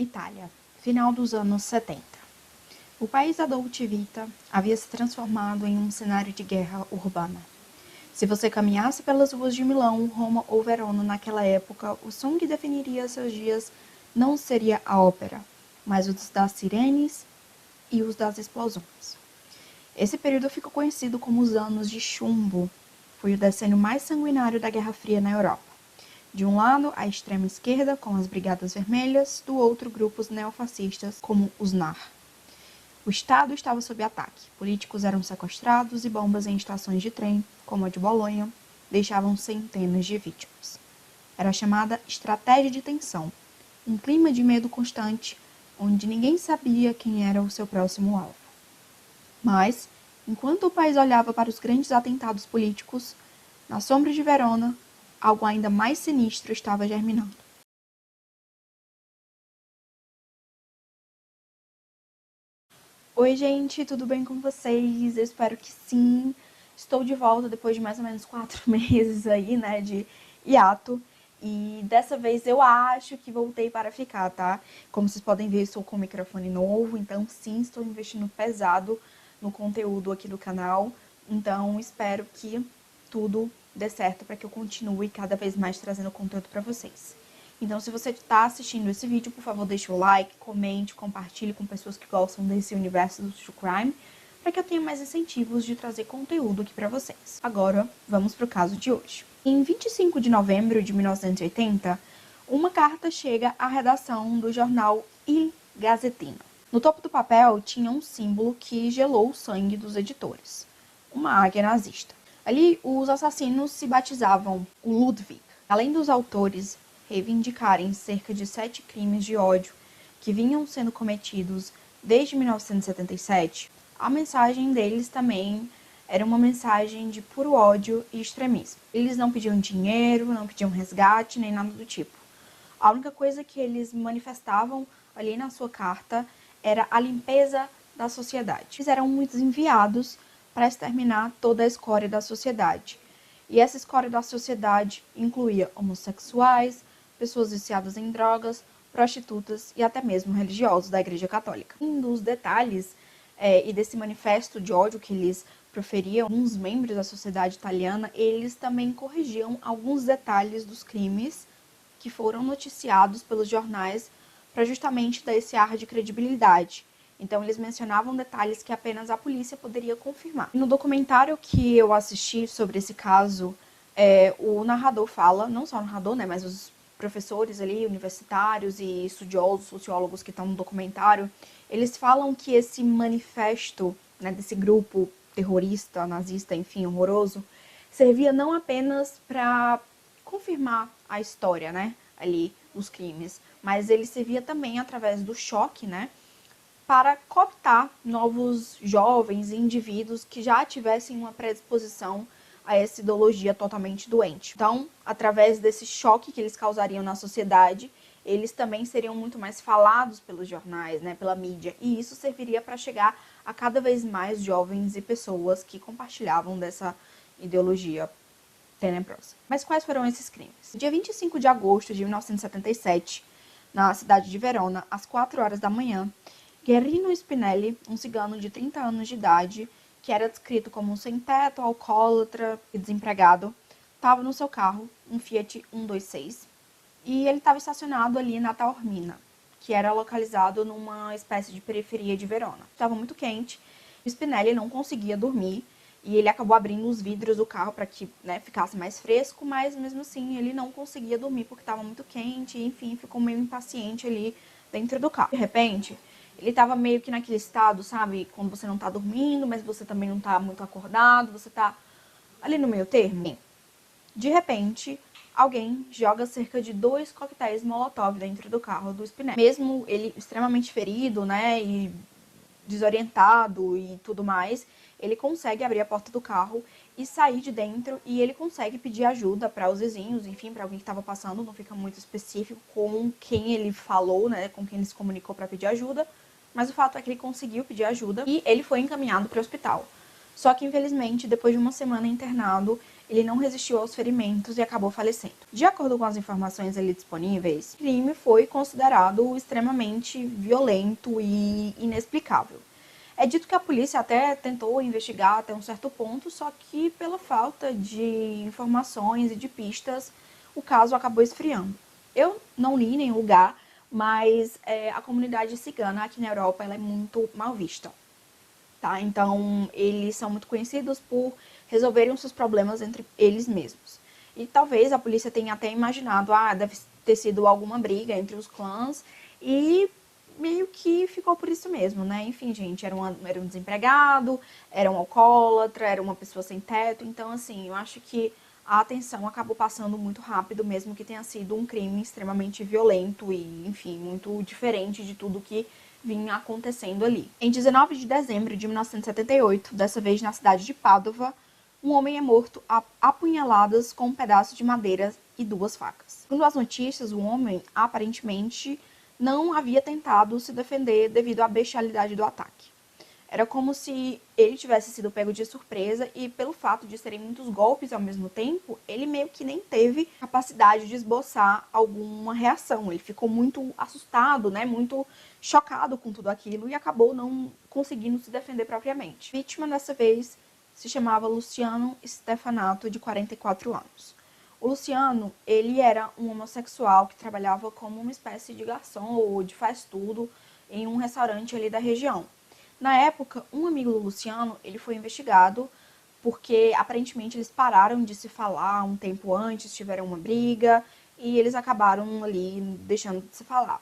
Itália, final dos anos 70. O país da Dolce Vita havia se transformado em um cenário de guerra urbana. Se você caminhasse pelas ruas de Milão, Roma ou Verona naquela época, o som que definiria seus dias não seria a ópera, mas os das sirenes e os das explosões. Esse período ficou conhecido como os Anos de Chumbo. Foi o decênio mais sanguinário da Guerra Fria na Europa. De um lado, a extrema esquerda, com as Brigadas Vermelhas, do outro, grupos neofascistas, como os NAR. O Estado estava sob ataque, políticos eram sequestrados e bombas em estações de trem, como a de Bolonha, deixavam centenas de vítimas. Era a chamada estratégia de tensão, um clima de medo constante, onde ninguém sabia quem era o seu próximo alvo. Mas, enquanto o país olhava para os grandes atentados políticos, na sombra de Verona, algo ainda mais sinistro estava germinando. Oi, gente, tudo bem com vocês? Eu espero que sim. Estou de volta depois de mais ou menos 4 meses aí, né, de hiato. E dessa vez eu acho que voltei para ficar, tá? Como vocês podem ver, estou com um microfone novo, então sim, estou investindo pesado no conteúdo aqui do canal. Então espero que tudo dê certo para que eu continue cada vez mais trazendo conteúdo para vocês. Então, se você está assistindo esse vídeo, por favor, deixe o like, comente, compartilhe com pessoas que gostam desse universo do True Crime, para que eu tenha mais incentivos de trazer conteúdo aqui para vocês. Agora, vamos para o caso de hoje. Em 25 de novembro de 1980, uma carta chega à redação do jornal Il Gazzettino. No topo do papel tinha um símbolo que gelou o sangue dos editores, uma águia nazista. Ali, os assassinos se batizavam o Ludwig. Além dos autores reivindicarem cerca de 7 crimes de ódio que vinham sendo cometidos desde 1977, a mensagem deles também era uma mensagem de puro ódio e extremismo. Eles não pediam dinheiro, não pediam resgate, nem nada do tipo. A única coisa que eles manifestavam ali na sua carta era a limpeza da sociedade. Eles eram muitos enviados para exterminar toda a escória da sociedade. E essa escória da sociedade incluía homossexuais, pessoas viciadas em drogas, prostitutas e até mesmo religiosos da Igreja Católica. Um dos detalhes e desse manifesto de ódio que eles proferiam, alguns membros da sociedade italiana, eles também corrigiam alguns detalhes dos crimes que foram noticiados pelos jornais para justamente dar esse ar de credibilidade. Então, eles mencionavam detalhes que apenas a polícia poderia confirmar. No documentário que eu assisti sobre esse caso, o narrador fala, não só o narrador, né, mas os professores ali, universitários e estudiosos, sociólogos que estão no documentário, eles falam que esse manifesto, né, desse grupo terrorista, nazista, enfim, horroroso, servia não apenas para confirmar a história, né, ali dos crimes, mas ele servia também através do choque, né, para cooptar novos jovens e indivíduos que já tivessem uma predisposição a essa ideologia totalmente doente. Então, através desse choque que eles causariam na sociedade, eles também seriam muito mais falados pelos jornais, né, pela mídia, e isso serviria para chegar a cada vez mais jovens e pessoas que compartilhavam dessa ideologia tenebrosa. Mas quais foram esses crimes? Dia 25 de agosto de 1977, na cidade de Verona, às 4 horas da manhã, Guerrino Spinelli, um cigano de 30 anos de idade, que era descrito como um sem-teto, alcoólatra e desempregado, estava no seu carro, um Fiat 126, e ele estava estacionado ali na Taormina, que era localizado numa espécie de periferia de Verona. Estava muito quente, o Spinelli não conseguia dormir, e ele acabou abrindo os vidros do carro para que, né, ficasse mais fresco, mas mesmo assim ele não conseguia dormir porque estava muito quente, e enfim, ficou meio impaciente ali dentro do carro. De repente, ele tava meio que naquele estado, sabe? Quando você não tá dormindo, mas você também não tá muito acordado, você tá ali no meio termo. De repente, alguém joga cerca de 2 coquetéis Molotov dentro do carro do Spinelli. Mesmo ele extremamente ferido, né, e desorientado e tudo mais, ele consegue abrir a porta do carro e sair de dentro, e ele consegue pedir ajuda para os vizinhos, enfim, para alguém que estava passando, não fica muito específico com quem ele falou, né, com quem ele se comunicou para pedir ajuda, mas o fato é que ele conseguiu pedir ajuda e ele foi encaminhado para o hospital. Só que, infelizmente, depois de uma semana internado, ele não resistiu aos ferimentos e acabou falecendo. De acordo com as informações ali disponíveis, o crime foi considerado extremamente violento e inexplicável. É dito que a polícia até tentou investigar até um certo ponto, só que pela falta de informações e de pistas, o caso acabou esfriando. Eu não li em nenhum lugar, mas a comunidade cigana aqui na Europa ela é muito mal vista. Tá? Então, eles são muito conhecidos por resolverem os seus problemas entre eles mesmos. E talvez a polícia tenha até imaginado, deve ter sido alguma briga entre os clãs e meio que ficou por isso mesmo, né? Enfim, gente, era um desempregado, era um alcoólatra, era uma pessoa sem teto. Então, assim, eu acho que a atenção acabou passando muito rápido, mesmo que tenha sido um crime extremamente violento e, enfim, muito diferente de tudo que vinha acontecendo ali. Em 19 de dezembro de 1978, dessa vez na cidade de Pádua, um homem é morto a apunhaladas com um pedaço de madeira e 2 facas. Segundo as notícias, o homem aparentemente não havia tentado se defender devido à bestialidade do ataque. Era como se ele tivesse sido pego de surpresa e, pelo fato de serem muitos golpes ao mesmo tempo, ele meio que nem teve capacidade de esboçar alguma reação. Ele ficou muito assustado, né, muito chocado com tudo aquilo e acabou não conseguindo se defender propriamente. A vítima dessa vez se chamava Luciano Stefanato, de 44 anos. O Luciano, ele era um homossexual que trabalhava como uma espécie de garçom ou de faz-tudo em um restaurante ali da região. Na época, um amigo do Luciano, ele foi investigado porque aparentemente eles pararam de se falar um tempo antes, tiveram uma briga e eles acabaram ali deixando de se falar.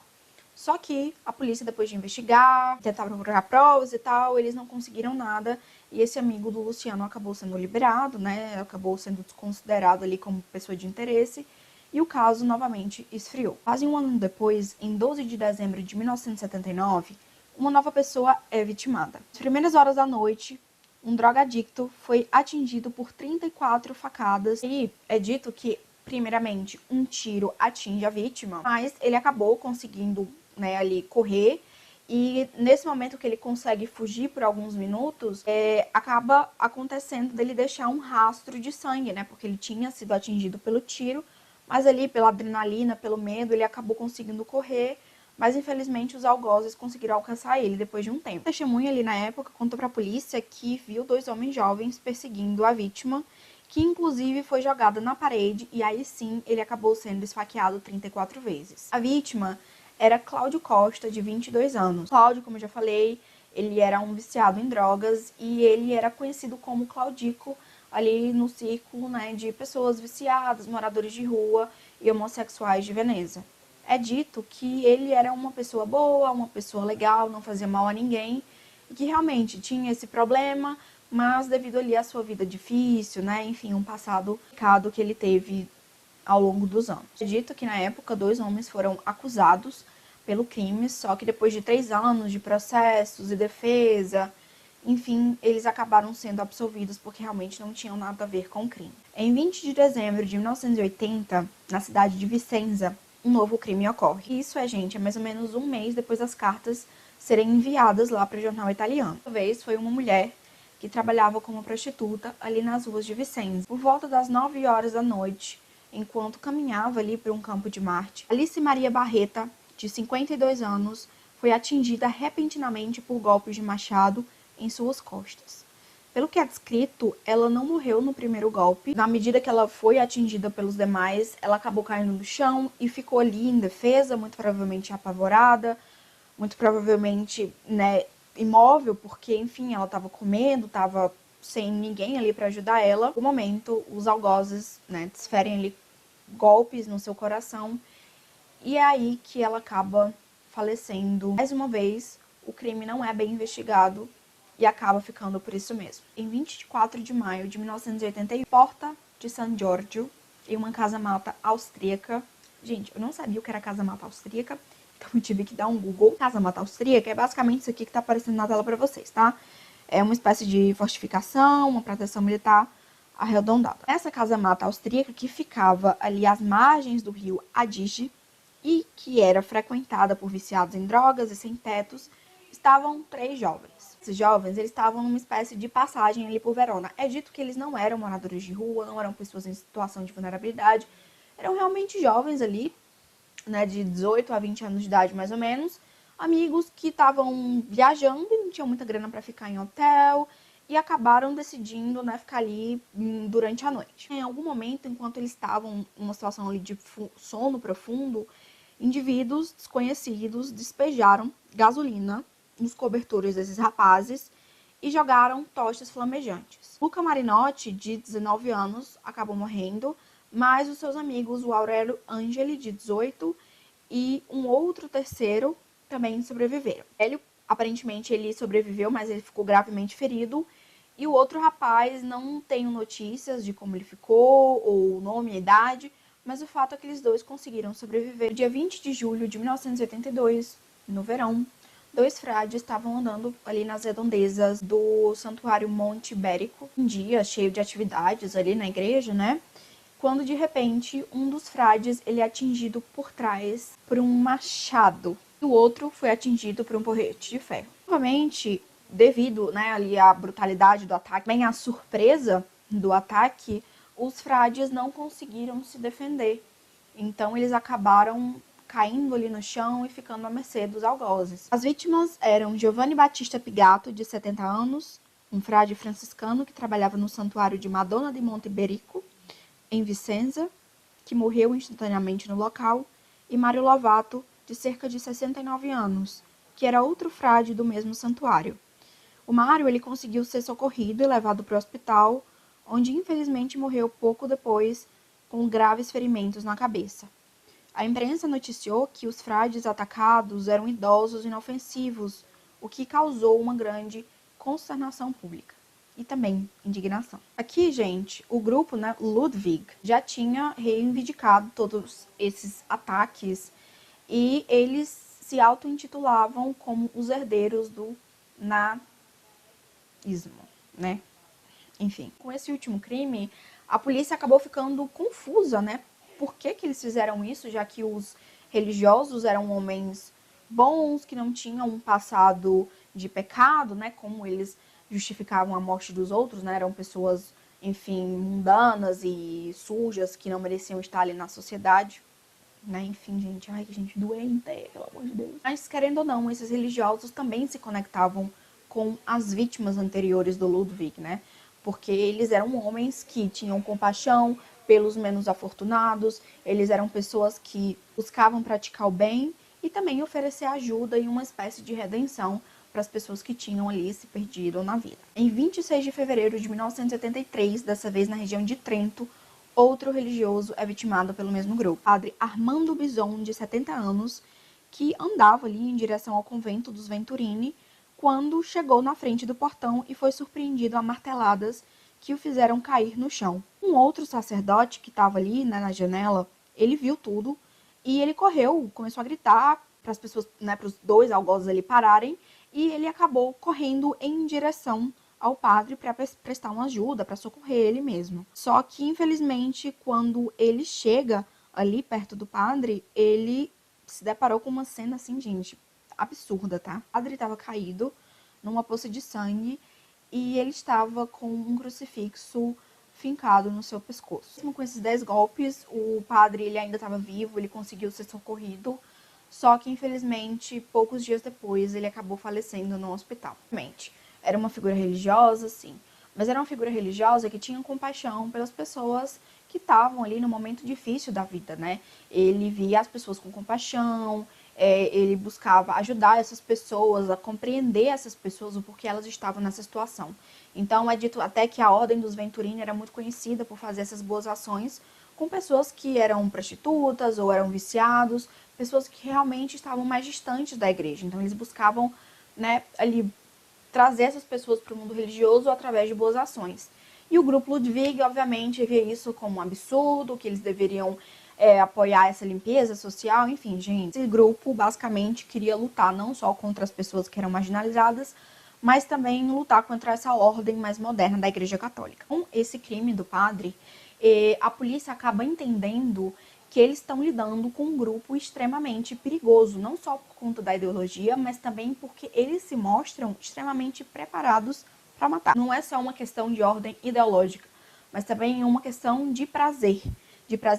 Só que a polícia, depois de investigar, tentar procurar provas e tal, eles não conseguiram nada e esse amigo do Luciano acabou sendo liberado, né? Acabou sendo desconsiderado ali como pessoa de interesse e o caso novamente esfriou. Quase um ano depois, em 12 de dezembro de 1979, uma nova pessoa é vitimada. Nas primeiras horas da noite, um drogadicto foi atingido por 34 facadas e é dito que, primeiramente, um tiro atinge a vítima, mas ele acabou conseguindo, né, ali correr e nesse momento que ele consegue fugir por alguns minutos, acaba acontecendo dele deixar um rastro de sangue, né, porque ele tinha sido atingido pelo tiro, mas ali pela adrenalina, pelo medo, ele acabou conseguindo correr. Mas infelizmente os algozes conseguiram alcançar ele depois de um tempo. A testemunha ali na época contou para a polícia que viu 2 homens jovens perseguindo a vítima, que inclusive foi jogada na parede e aí sim ele acabou sendo esfaqueado 34 vezes. A vítima era Cláudio Costa, de 22 anos. Cláudio, como eu já falei, ele era um viciado em drogas e ele era conhecido como Claudico ali no círculo, né, de pessoas viciadas, moradores de rua e homossexuais de Veneza. É dito que ele era uma pessoa boa, uma pessoa legal, não fazia mal a ninguém, e que realmente tinha esse problema, mas devido ali à sua vida difícil, né, enfim, um passado complicado que ele teve ao longo dos anos. É dito que na época 2 homens foram acusados pelo crime, só que depois de 3 anos de processos e defesa, enfim, eles acabaram sendo absolvidos porque realmente não tinham nada a ver com o crime. Em 20 de dezembro de 1980, na cidade de Vicenza, um novo crime ocorre. Isso gente, é mais ou menos um mês depois das cartas serem enviadas lá para o jornal italiano. Dessa vez foi uma mulher que trabalhava como prostituta ali nas ruas de Vicenza. Por volta das 9 horas da noite, enquanto caminhava ali para um campo de Marte, Alice Maria Barreta, de 52 anos, foi atingida repentinamente por golpes de machado em suas costas. Pelo que é descrito, ela não morreu no primeiro golpe. Na medida que ela foi atingida pelos demais, ela acabou caindo no chão e ficou ali indefesa, muito provavelmente apavorada, muito provavelmente, né, imóvel, porque, enfim, ela estava comendo, estava sem ninguém ali para ajudar ela. No momento, os algozes, né, desferem ali golpes no seu coração e é aí que ela acaba falecendo. Mais uma vez, o crime não é bem investigado e acaba ficando por isso mesmo. Em 24 de maio de 1981, Porta de San Giorgio, em uma casa-mata austríaca. Gente, eu não sabia o que era casa-mata austríaca, então eu tive que dar um Google. Casa-mata austríaca é basicamente isso aqui que tá aparecendo na tela pra vocês, tá? É uma espécie de fortificação, uma proteção militar arredondada. Essa casa-mata austríaca que ficava ali às margens do rio Adige e que era frequentada por viciados em drogas e sem-tetos, estavam 3 jovens. Esses jovens, eles estavam numa espécie de passagem ali por Verona. É dito que eles não eram moradores de rua, não eram pessoas em situação de vulnerabilidade, eram realmente jovens ali, né, de 18 a 20 anos de idade mais ou menos, amigos que estavam viajando e não tinham muita grana para ficar em hotel e acabaram decidindo, né, ficar ali durante a noite. Em algum momento, enquanto eles estavam numa situação ali de sono profundo, indivíduos desconhecidos despejaram gasolina nos cobertores desses rapazes e jogaram tochas flamejantes. Luca Marinotti, de 19 anos, acabou morrendo, mas os seus amigos, o Aurélio Angeli, de 18, e um outro terceiro também sobreviveram. Ele, aparentemente, ele sobreviveu, mas ele ficou gravemente ferido. E o outro rapaz, não tenho notícias de como ele ficou, ou o nome, a idade, mas o fato é que eles dois conseguiram sobreviver. No dia 20 de julho de 1982, no verão, 2 frades estavam andando ali nas redondezas do Santuário Monte Ibérico, um dia cheio de atividades ali na igreja, né? Quando de repente um dos frades ele é atingido por trás por um machado e o outro foi atingido por um porrete de ferro. Novamente, devido, né, ali à brutalidade do ataque, bem à surpresa do ataque, os frades não conseguiram se defender. Então eles acabaram caindo ali no chão e ficando à mercê dos algozes. As vítimas eram Giovanni Battista Pigato, de 70 anos, um frade franciscano que trabalhava no santuário de Madonna di Monte Iberico, em Vicenza, que morreu instantaneamente no local, e Mário Lovato, de cerca de 69 anos, que era outro frade do mesmo santuário. O Mário ele conseguiu ser socorrido e levado para o hospital, onde infelizmente morreu pouco depois, com graves ferimentos na cabeça. A imprensa noticiou que os frades atacados eram idosos inofensivos, o que causou uma grande consternação pública e também indignação. Aqui, gente, o grupo, né, Ludwig, já tinha reivindicado todos esses ataques e eles se auto-intitulavam como os herdeiros do nazismo, né? Enfim, com esse último crime, a polícia acabou ficando confusa, né? Por que eles fizeram isso, já que os religiosos eram homens bons, que não tinham um passado de pecado, né? Como eles justificavam a morte dos outros, né? Eram pessoas, enfim, mundanas e sujas, que não mereciam estar ali na sociedade, né? Enfim, gente, ai, que gente doente, pelo amor de Deus. Mas, querendo ou não, esses religiosos também se conectavam com as vítimas anteriores do Ludwig, né? Porque eles eram homens que tinham compaixão pelos menos afortunados, eles eram pessoas que buscavam praticar o bem e também oferecer ajuda e uma espécie de redenção para as pessoas que tinham ali se perdido na vida. Em 26 de fevereiro de 1983, dessa vez na região de Trento, outro religioso é vitimado pelo mesmo grupo. Padre Armando Bison, de 70 anos, que andava ali em direção ao convento dos Venturini, quando chegou na frente do portão e foi surpreendido a marteladas que o fizeram cair no chão. Um outro sacerdote que estava ali, né, na janela, ele viu tudo e ele correu, começou a gritar para as pessoas, né, para os 2 algozes ali pararem, e ele acabou correndo em direção ao padre para prestar uma ajuda, para socorrer ele mesmo. Só que, infelizmente, quando ele chega ali perto do padre, ele se deparou com uma cena assim, gente, absurda, tá? O padre estava caído numa poça de sangue e ele estava com um crucifixo fincado no seu pescoço. Mesmo com esses 10 golpes, o padre ele ainda estava vivo, ele conseguiu ser socorrido, só que infelizmente, poucos dias depois, ele acabou falecendo no hospital. Realmente, era uma figura religiosa, sim, mas era uma figura religiosa que tinha compaixão pelas pessoas que estavam ali no momento difícil da vida, né? Ele via as pessoas com compaixão, ele buscava ajudar essas pessoas, a compreender essas pessoas, o porquê elas estavam nessa situação. Então, é dito até que a Ordem dos Venturini era muito conhecida por fazer essas boas ações com pessoas que eram prostitutas ou eram viciados, pessoas que realmente estavam mais distantes da igreja. Então, eles buscavam, né, ali trazer essas pessoas para o mundo religioso através de boas ações. E o grupo Ludwig, obviamente, via isso como um absurdo, que eles deveriam apoiar essa limpeza social, enfim, gente. Esse grupo, basicamente, queria lutar não só contra as pessoas que eram marginalizadas, mas também lutar contra essa ordem mais moderna da Igreja Católica. Com esse crime do padre, a polícia acaba entendendo que eles estão lidando com um grupo extremamente perigoso, não só por conta da ideologia, mas também porque eles se mostram extremamente preparados para matar. Não é só uma questão de ordem ideológica, mas também uma questão de prazer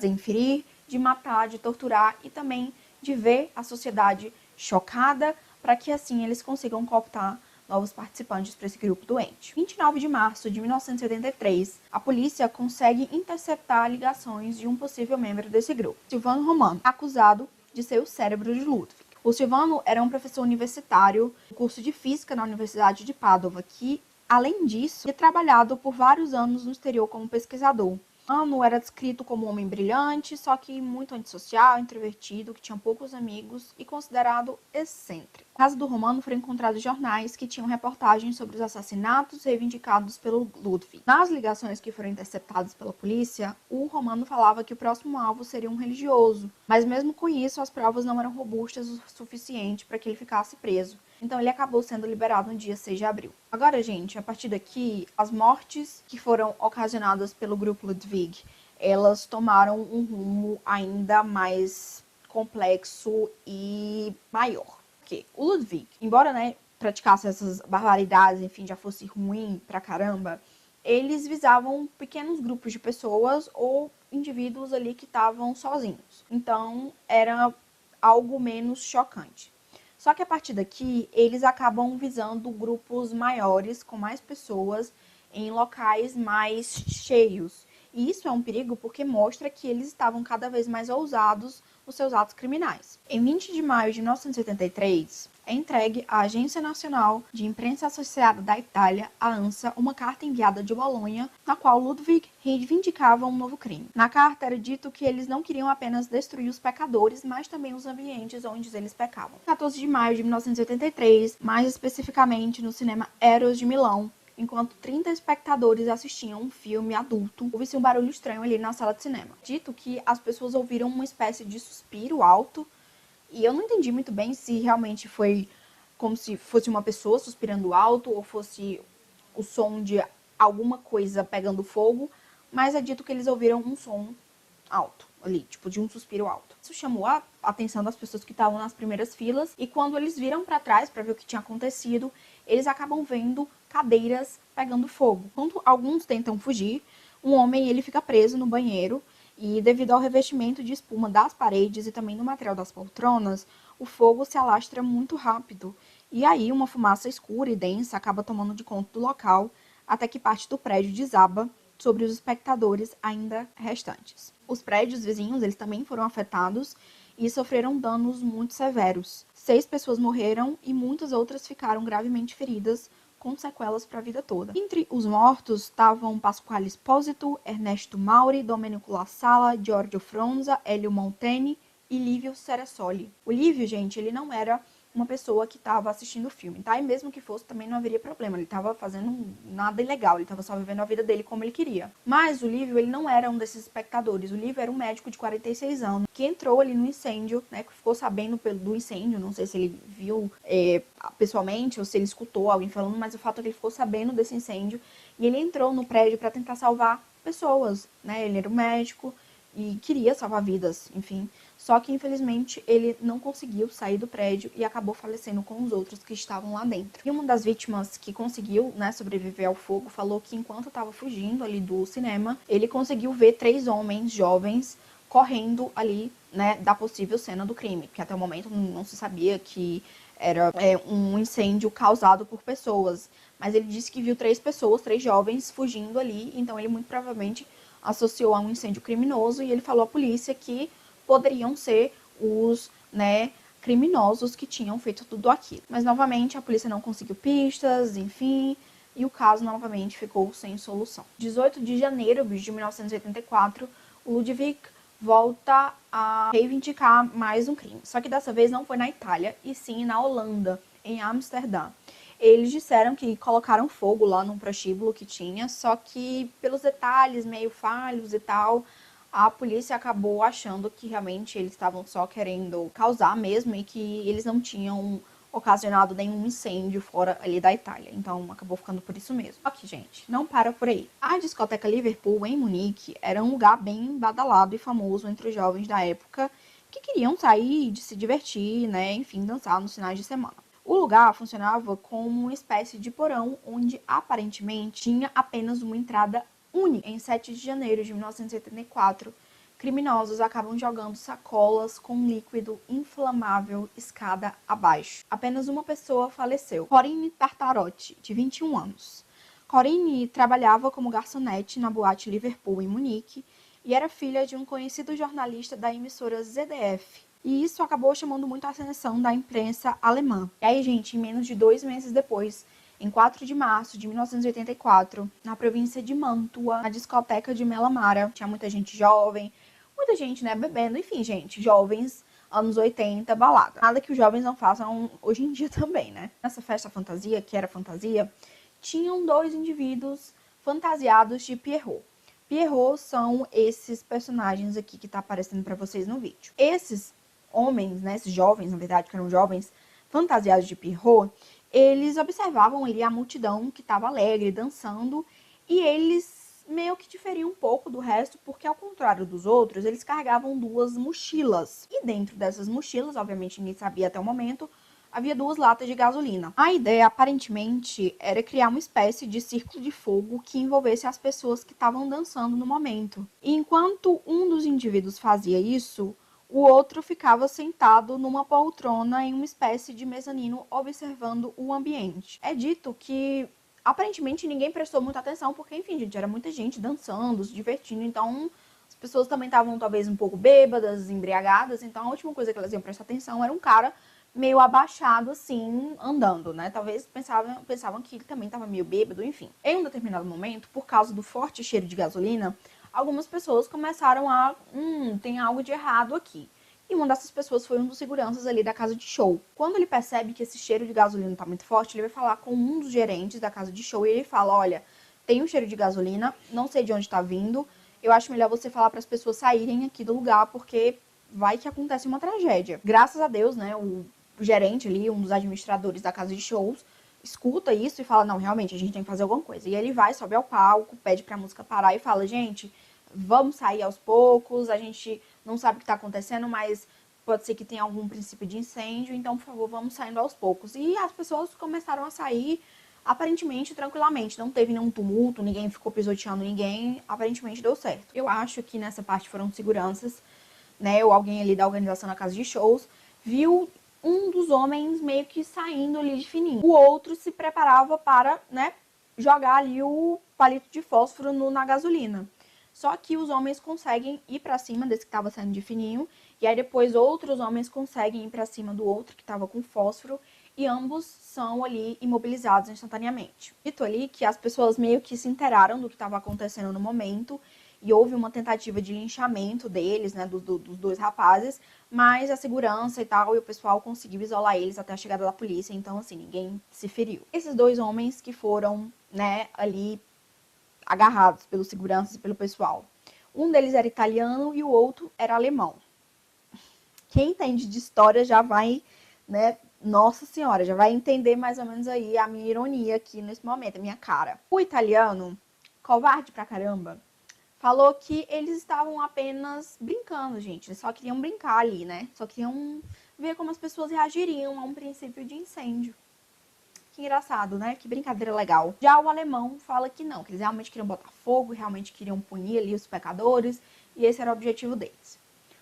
em ferir, de matar, de torturar e também de ver a sociedade chocada para que assim eles consigam cooptar novos participantes para esse grupo doente. 29 de março de 1983, a polícia consegue interceptar ligações de um possível membro desse grupo, Silvano Romano, acusado de ser o cérebro de Ludwig. O Silvano era um professor universitário do curso de Física na Universidade de Pádua, que, além disso, tinha trabalhado por vários anos no exterior como pesquisador. Romano era descrito como um homem brilhante, só que muito antissocial, introvertido, que tinha poucos amigos e considerado excêntrico. Na casa do Romano foram encontrados jornais que tinham reportagens sobre os assassinatos reivindicados pelo Ludwig. Nas ligações que foram interceptadas pela polícia, o Romano falava que o próximo alvo seria um religioso, mas mesmo com isso as provas não eram robustas o suficiente para que ele ficasse preso. Então ele acabou sendo liberado no dia 6 de abril. Agora, gente, a partir daqui, as mortes que foram ocasionadas pelo grupo Ludwig, elas tomaram um rumo ainda mais complexo e maior. Porque o Ludwig, embora, praticasse essas barbaridades, enfim, já fosse ruim pra caramba, eles visavam pequenos grupos de pessoas ou indivíduos ali que estavam sozinhos. Então, era algo menos chocante. Só que a partir daqui, eles acabam visando grupos maiores, com mais pessoas, em locais mais cheios. E isso é um perigo porque mostra que eles estavam cada vez mais ousados nos seus atos criminais. Em 20 de maio de 1983, é entregue à Agência Nacional de Imprensa Associada da Itália, a ANSA, uma carta enviada de Bolonha, na qual Ludwig reivindicava um novo crime. Na carta era dito que eles não queriam apenas destruir os pecadores, mas também os ambientes onde eles pecavam. 14 de maio de 1983, mais especificamente no cinema Eros de Milão, enquanto 30 espectadores assistiam um filme adulto, houve-se um barulho estranho ali na sala de cinema. Dito que as pessoas ouviram uma espécie de suspiro alto, e eu não entendi muito bem se realmente foi como se fosse uma pessoa suspirando alto ou fosse o som de alguma coisa pegando fogo, mas é dito que eles ouviram um som alto ali, tipo de um suspiro alto. Isso chamou a atenção das pessoas que estavam nas primeiras filas e quando eles viram para trás para ver o que tinha acontecido, eles acabam vendo cadeiras pegando fogo. Quando alguns tentam fugir, um homem ele fica preso no banheiro e devido ao revestimento de espuma das paredes e também do material das poltronas, o fogo se alastra muito rápido. E aí uma fumaça escura e densa acaba tomando de conta do local, até que parte do prédio desaba sobre os espectadores ainda restantes. Os prédios vizinhos, eles também foram afetados e sofreram danos muito severos. 6 pessoas morreram e muitas outras ficaram gravemente feridas, com sequelas para a vida toda. Entre os mortos estavam Pasquale Esposito, Ernesto Mauri, Domenico La Sala, Giorgio Fronza, Elio Monteni e Lívio Ceresoli. O Lívio, gente, ele não era uma pessoa que estava assistindo o filme, tá? E mesmo que fosse, também não haveria problema. Ele estava fazendo nada ilegal, ele estava só vivendo a vida dele como ele queria. Mas o Lívio, ele não era um desses espectadores. O Lívio era um médico de 46 anos que entrou ali no incêndio, né? Que ficou sabendo do incêndio. Não sei se ele viu pessoalmente ou se ele escutou alguém falando, mas o fato é que ele ficou sabendo desse incêndio e ele entrou no prédio para tentar salvar pessoas, né? Ele era um médico e queria salvar vidas, enfim. Só que, infelizmente, ele não conseguiu sair do prédio e acabou falecendo com os outros que estavam lá dentro. E uma das vítimas que conseguiu, sobreviver ao fogo, falou que enquanto estava fugindo ali do cinema, ele conseguiu ver 3 homens jovens correndo ali, da possível cena do crime, que até o momento não se sabia que era um incêndio causado por pessoas. Mas ele disse que viu 3 pessoas, 3 jovens fugindo ali, então ele muito provavelmente associou a um incêndio criminoso e ele falou à polícia que poderiam ser os, criminosos que tinham feito tudo aquilo. Mas, novamente, a polícia não conseguiu pistas, enfim, e o caso, novamente, ficou sem solução. 18 de janeiro de 1984, o Ludwig volta a reivindicar mais um crime. Só que dessa vez não foi na Itália, e sim na Holanda, em Amsterdã. Eles disseram que colocaram fogo lá num prostíbulo que tinha, só que pelos detalhes meio falhos e tal, a polícia acabou achando que realmente eles estavam só querendo causar mesmo e que eles não tinham ocasionado nenhum incêndio fora ali da Itália. Então, acabou ficando por isso mesmo. Ok, gente, não para por aí. A discoteca Liverpool, em Munique, era um lugar bem badalado e famoso entre os jovens da época que queriam sair, de se divertir, né, enfim, dançar nos finais de semana. O lugar funcionava como uma espécie de porão onde aparentemente tinha apenas uma entrada única. Em 7 de janeiro de 1984, criminosos acabam jogando sacolas com líquido inflamável escada abaixo. Apenas uma pessoa faleceu, Corinne Tartarotti, de 21 anos. Corinne trabalhava como garçonete na boate Liverpool, em Munique, e era filha de um conhecido jornalista da emissora ZDF. E isso acabou chamando muito a atenção da imprensa alemã. E aí, gente, em menos de 2 meses depois, em 4 de março de 1984, na província de Mantua, na discoteca de Melamara, tinha muita gente jovem, muita gente, né, bebendo, enfim, gente, jovens, anos 80, balada. Nada que os jovens não façam hoje em dia também, né? Nessa festa fantasia, que era fantasia, tinham 2 indivíduos fantasiados de Pierrot. Pierrot são esses personagens aqui que tá aparecendo para vocês no vídeo. Esses homens, né, esses jovens, na verdade, que eram jovens fantasiados de Pierrot, eles observavam ali a multidão que estava alegre, dançando, e eles meio que diferiam um pouco do resto, porque ao contrário dos outros, eles carregavam 2 mochilas. E dentro dessas mochilas, obviamente ninguém sabia até o momento, havia 2 latas de gasolina. A ideia, aparentemente, era criar uma espécie de círculo de fogo que envolvesse as pessoas que estavam dançando no momento. E enquanto um dos indivíduos fazia isso, o outro ficava sentado numa poltrona em uma espécie de mezanino observando o ambiente. É dito que aparentemente ninguém prestou muita atenção, porque, enfim, gente, era muita gente dançando, se divertindo, então as pessoas também estavam talvez um pouco bêbadas, embriagadas, então a última coisa que elas iam prestar atenção era um cara meio abaixado, assim, andando, né? Talvez pensavam que ele também estava meio bêbado, enfim. Em um determinado momento, por causa do forte cheiro de gasolina, algumas pessoas começaram a, tem algo de errado aqui. E uma dessas pessoas foi um dos seguranças ali da casa de show. Quando ele percebe que esse cheiro de gasolina tá muito forte, ele vai falar com um dos gerentes da casa de show e ele fala, olha, tem um cheiro de gasolina, não sei de onde tá vindo, eu acho melhor você falar para as pessoas saírem aqui do lugar, porque vai que acontece uma tragédia. Graças a Deus, né, o gerente ali, um dos administradores da casa de shows, escuta isso e fala, não, realmente, a gente tem que fazer alguma coisa. E ele vai, sobe ao palco, pede pra música parar e fala, gente, vamos sair aos poucos, a gente não sabe o que tá acontecendo, mas pode ser que tenha algum princípio de incêndio, então, por favor, vamos saindo aos poucos. E as pessoas começaram a sair, aparentemente, tranquilamente. Não teve nenhum tumulto, ninguém ficou pisoteando ninguém, aparentemente deu certo. Eu acho que nessa parte foram seguranças, né, ou alguém ali da organização da casa de shows, viu um dos homens meio que saindo ali de fininho. O outro se preparava para, né, jogar ali o palito de fósforo na gasolina. Só que os homens conseguem ir para cima desse que estava saindo de fininho, e aí depois outros homens conseguem ir para cima do outro que estava com fósforo, e ambos são ali imobilizados instantaneamente. Dito ali que as pessoas meio que se enteraram do que estava acontecendo no momento, e houve uma tentativa de linchamento deles, né, dos 2 rapazes, mas a segurança e tal, e o pessoal conseguiu isolar eles até a chegada da polícia, então, assim, ninguém se feriu. Esses 2 homens que foram, né, ali agarrados pelos seguranças e pelo pessoal. Um deles era italiano e o outro era alemão. Quem entende de história já vai, né, nossa senhora, já vai entender mais ou menos aí a minha ironia aqui nesse momento, a minha cara. O italiano, covarde pra caramba, falou que eles estavam apenas brincando, gente. Eles só queriam brincar ali, né? Só queriam ver como as pessoas reagiriam a um princípio de incêndio. Que engraçado, né? Que brincadeira legal. Já o alemão fala que não, que eles realmente queriam botar fogo, realmente queriam punir ali os pecadores, e esse era o objetivo deles.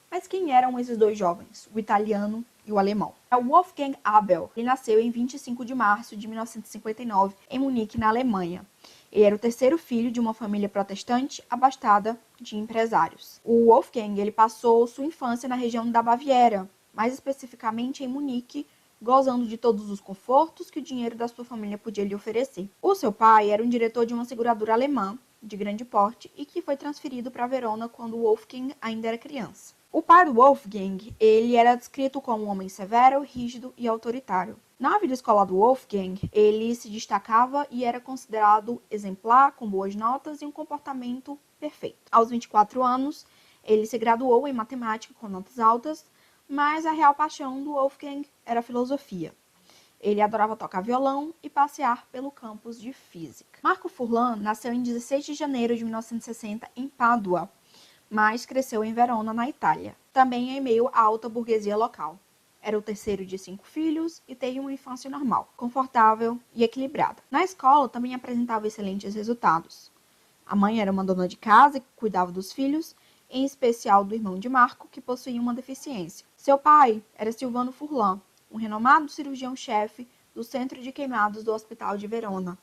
Mas quem eram esses 2 jovens? O italiano e o alemão. O Wolfgang Abel, ele nasceu em 25 de março de 1959, em Munique, na Alemanha. Ele era o 3º filho de uma família protestante abastada de empresários. O Wolfgang, ele passou sua infância na região da Baviera, mais especificamente em Munique, gozando de todos os confortos que o dinheiro da sua família podia lhe oferecer. O seu pai era um diretor de uma seguradora alemã, de grande porte, e que foi transferido para Verona quando Wolfgang ainda era criança. O pai do Wolfgang, ele era descrito como um homem severo, rígido e autoritário. Na vida escolar do Wolfgang, ele se destacava e era considerado exemplar, com boas notas e um comportamento perfeito. Aos 24 anos, ele se graduou em matemática com notas altas, mas a real paixão do Wolfgang era a filosofia. Ele adorava tocar violão e passear pelo campus de física. Marco Furlan nasceu em 16 de janeiro de 1960 em Pádua, mas cresceu em Verona, na Itália, também em meio à alta burguesia local. Era o terceiro de 5 filhos e teve uma infância normal, confortável e equilibrada. Na escola, também apresentava excelentes resultados. A mãe era uma dona de casa que cuidava dos filhos, em especial do irmão de Marco, que possuía uma deficiência. Seu pai era Silvano Furlan, um renomado cirurgião-chefe do Centro de Queimados do Hospital de Verona.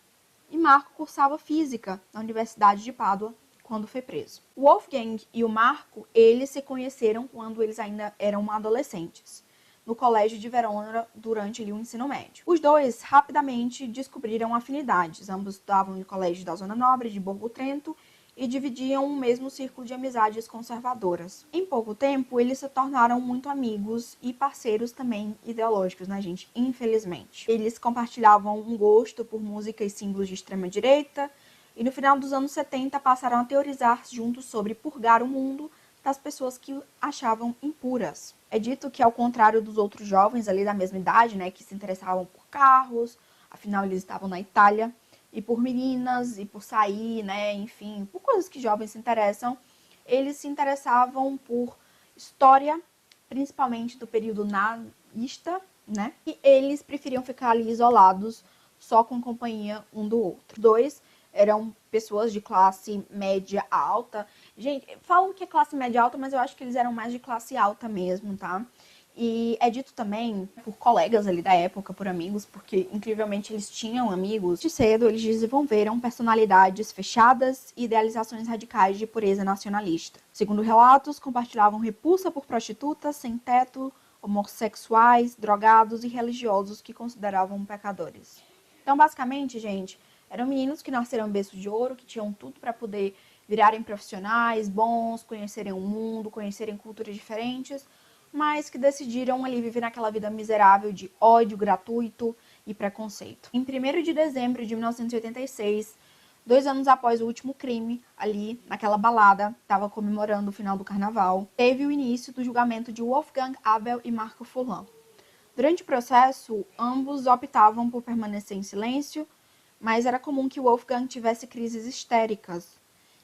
E Marco cursava física na Universidade de Pádua quando foi preso. O Wolfgang e o Marco, eles se conheceram quando eles ainda eram adolescentes, no colégio de Verona durante o ensino médio. Os dois rapidamente descobriram afinidades. Ambos estudavam em colégio da Zona Nobre de Borgo Trento e dividiam o mesmo círculo de amizades conservadoras. Em pouco tempo, eles se tornaram muito amigos e parceiros também ideológicos, né, gente? Infelizmente. Eles compartilhavam um gosto por música e símbolos de extrema-direita e no final dos anos 70 passaram a teorizar juntos sobre purgar o mundo das pessoas que achavam impuras. É dito que, ao contrário dos outros jovens ali da mesma idade, né, que se interessavam por carros, afinal eles estavam na Itália, e por meninas, e por sair, né, enfim, por coisas que jovens se interessam, eles se interessavam por história, principalmente do período nazista, né, e eles preferiam ficar ali isolados, só com companhia um do outro. Dois eram pessoas de classe média alta. Gente, falam que é classe média alta, mas eu acho que eles eram mais de classe alta mesmo, tá? E é dito também por colegas ali da época, por amigos, porque incrivelmente eles tinham amigos. De cedo, eles desenvolveram personalidades fechadas e idealizações radicais de pureza nacionalista. Segundo relatos, compartilhavam repulsa por prostitutas, sem teto, homossexuais, drogados e religiosos que consideravam pecadores. Então, basicamente, gente, eram meninos que nasceram em berço de ouro, que tinham tudo para poder virarem profissionais bons, conhecerem o mundo, conhecerem culturas diferentes, mas que decidiram ali viver naquela vida miserável de ódio gratuito e preconceito. Em 1º de dezembro de 1986, 2 anos após o último crime, ali naquela balada, estava comemorando o final do carnaval, teve o início do julgamento de Wolfgang Abel e Marco Furlan. Durante o processo, ambos optavam por permanecer em silêncio, mas era comum que Wolfgang tivesse crises histéricas.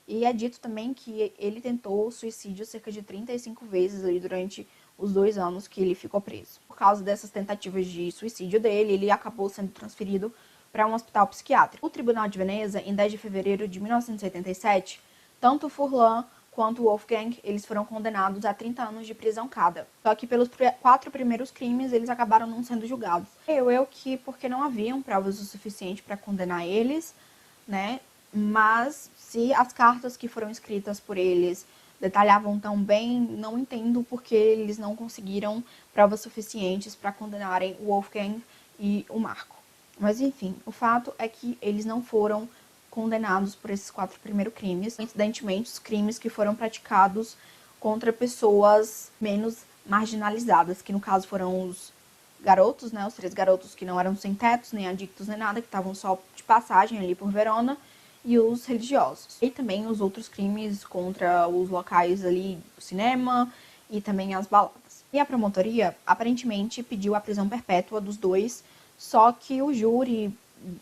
E é dito também que ele tentou suicídio cerca de 35 vezes ali durante os 2 anos que ele ficou preso. Por causa dessas tentativas de suicídio dele, ele acabou sendo transferido para um hospital psiquiátrico. O Tribunal de Veneza, em 10 de fevereiro de 1987, tanto Furlan quanto Wolfgang, eles foram condenados a 30 anos de prisão cada. Só que pelos 4 primeiros crimes, eles acabaram não sendo julgados. Eu que porque não haviam provas o suficiente para condenar eles, né? Mas se as cartas que foram escritas por eles detalhavam tão bem, não entendo porque eles não conseguiram provas suficientes para condenarem o Wolfgang e o Marco. Mas enfim, o fato é que eles não foram condenados por esses 4 primeiros crimes. Coincidentemente, os crimes que foram praticados contra pessoas menos marginalizadas, que no caso foram os garotos, né, os 3 garotos que não eram sem tetos, nem adictos, nem nada, que estavam só de passagem ali por Verona, e os religiosos. E também os outros crimes contra os locais ali do cinema e também as baladas. E a promotoria, aparentemente, pediu a prisão perpétua dos dois, só que o júri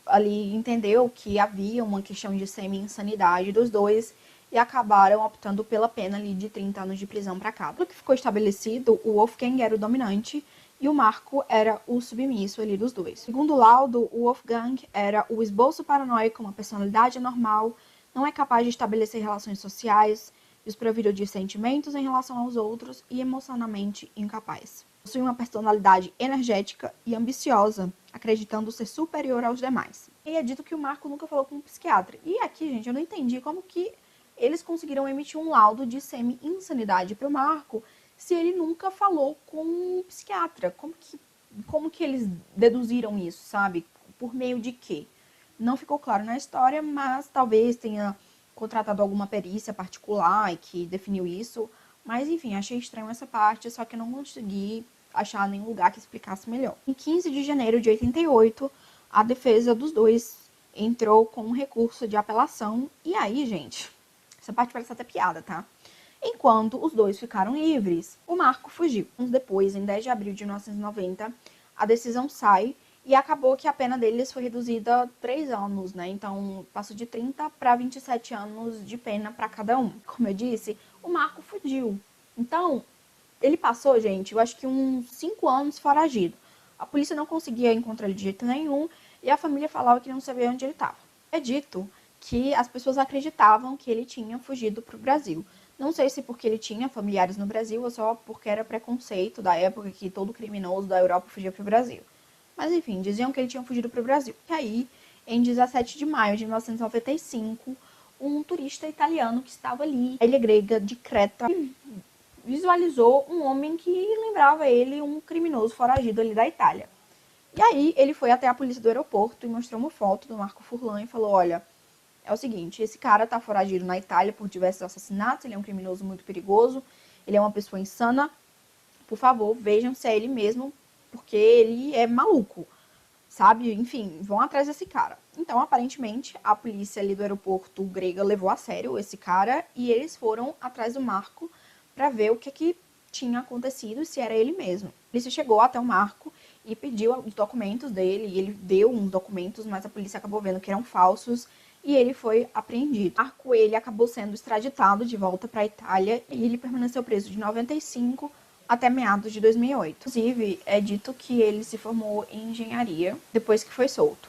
ali entendeu que havia uma questão de semi-insanidade dos dois e acabaram optando pela pena ali de 30 anos de prisão para cada. Pelo que ficou estabelecido, o Wolfgang era o dominante e o Marco era o submisso ali dos dois. Segundo o laudo, o Wolfgang era o esboço paranoico, uma personalidade anormal, não é capaz de estabelecer relações sociais, desprovido de sentimentos em relação aos outros e emocionalmente incapaz. Possui uma personalidade energética e ambiciosa, acreditando ser superior aos demais. E é dito que o Marco nunca falou com um psiquiatra. E aqui, gente, eu não entendi como que eles conseguiram emitir um laudo de semi-insanidade para o Marco se ele nunca falou com um psiquiatra. Como que eles deduziram isso, sabe? Por meio de quê? Não ficou claro na história, mas talvez tenha contratado alguma perícia particular que definiu isso. Mas, enfim, achei estranho essa parte, só que eu não consegui achar nenhum lugar que explicasse melhor. Em 15 de janeiro de 88, a defesa dos dois entrou com um recurso de apelação. E aí, gente, essa parte parece até piada, tá? Enquanto os dois ficaram livres, o Marco fugiu. Anos depois, em 10 de abril de 1990, a decisão sai e acabou que a pena deles foi reduzida a 3 anos, né? Então, passou de 30 para 27 anos de pena para cada um. Como eu disse, o Marco fugiu. Então, ele passou, gente, eu acho que uns 5 anos foragido. A polícia não conseguia encontrar ele de jeito nenhum e a família falava que não sabia onde ele estava. É dito que as pessoas acreditavam que ele tinha fugido para o Brasil. Não sei se porque ele tinha familiares no Brasil ou só porque era preconceito da época que todo criminoso da Europa fugia para o Brasil. Mas enfim, diziam que ele tinha fugido para o Brasil. E aí, em 17 de maio de 1995, um turista italiano que estava ali, na ilha grega de Creta, visualizou um homem que lembrava ele um criminoso foragido ali da Itália. E aí ele foi até a polícia do aeroporto e mostrou uma foto do Marco Furlan e falou: olha, é o seguinte, esse cara tá foragido na Itália por diversos assassinatos, ele é um criminoso muito perigoso, ele é uma pessoa insana, por favor, vejam se é ele mesmo, porque ele é maluco, sabe? Enfim, vão atrás desse cara. Então, aparentemente, a polícia ali do aeroporto grega levou a sério esse cara e eles foram atrás do Marco para ver o que tinha acontecido e se era ele mesmo. A polícia chegou até o Marco e pediu os documentos dele, e ele deu uns documentos, mas a polícia acabou vendo que eram falsos e ele foi apreendido. O Marco, ele acabou sendo extraditado de volta para a Itália e ele permaneceu preso de 95 até meados de 2008. Inclusive, é dito que ele se formou em engenharia depois que foi solto.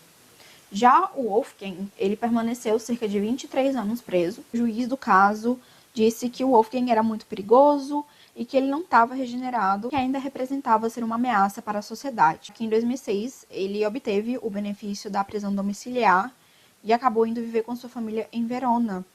Já o Wolfgang, ele permaneceu cerca de 23 anos preso. O juiz do caso disse que o Wolfgang era muito perigoso e que ele não estava regenerado, que ainda representava ser uma ameaça para a sociedade. Que em 2006, ele obteve o benefício da prisão domiciliar e acabou indo viver com sua família em Verona,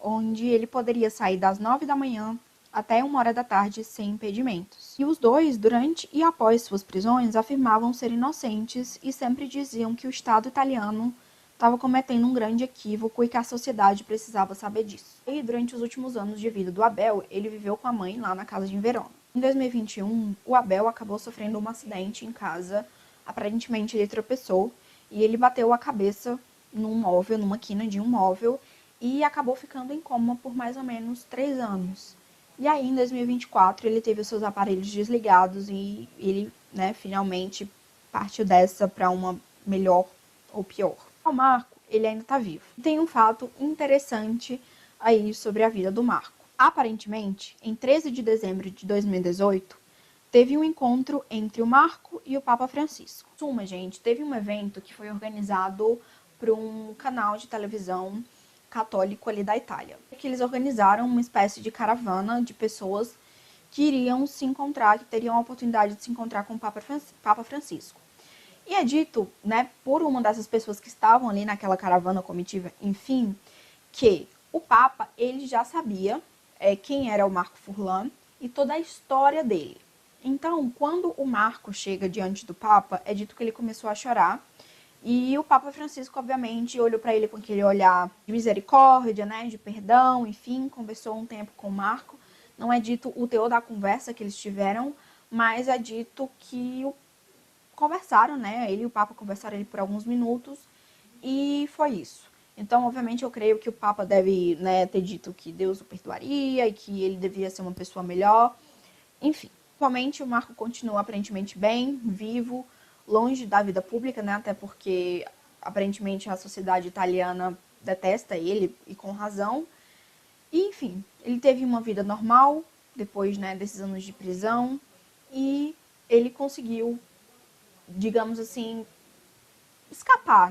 onde ele poderia sair das 9 da manhã até 1 hora da tarde sem impedimentos. E os dois, durante e após suas prisões, afirmavam ser inocentes e sempre diziam que o Estado italiano estava cometendo um grande equívoco e que a sociedade precisava saber disso. E durante os últimos anos de vida do Abel, ele viveu com a mãe lá na casa de Verona. Em 2021, o Abel acabou sofrendo um acidente em casa. Aparentemente ele tropeçou e ele bateu a cabeça num móvel, numa quina de um móvel, e acabou ficando em coma por mais ou menos 3 anos. E aí, em 2024, ele teve os seus aparelhos desligados e ele, né, finalmente partiu dessa para uma melhor ou pior. O Marco, ele ainda está vivo. Tem um fato interessante aí sobre a vida do Marco. Aparentemente, em 13 de dezembro de 2018, teve um encontro entre o Marco e o Papa Francisco. Suma, gente, teve um evento que foi organizado por um canal de televisão católico ali da Itália, que eles organizaram uma espécie de caravana de pessoas que iriam se encontrar, que teriam a oportunidade de se encontrar com o Papa Francisco. E é dito, né, por uma dessas pessoas que estavam ali naquela caravana comitiva, enfim, que o Papa, ele já sabia quem era o Marco Furlan e toda a história dele. Então, quando o Marco chega diante do Papa, é dito que ele começou a chorar. E o Papa Francisco, obviamente, olhou para ele com aquele olhar de misericórdia, né, de perdão, enfim, conversou um tempo com o Marco. Não é dito o teor da conversa que eles tiveram, mas é dito que conversaram, né, ele e o Papa conversaram ele por alguns minutos e foi isso. Então, obviamente, eu creio que o Papa deve, né, ter dito que Deus o perdoaria e que ele devia ser uma pessoa melhor. Enfim, atualmente o Marco continua aparentemente bem, vivo, longe da vida pública, né? Até porque aparentemente a sociedade italiana detesta ele e com razão. E, enfim, ele teve uma vida normal depois, né, desses anos de prisão e ele conseguiu, digamos assim, escapar.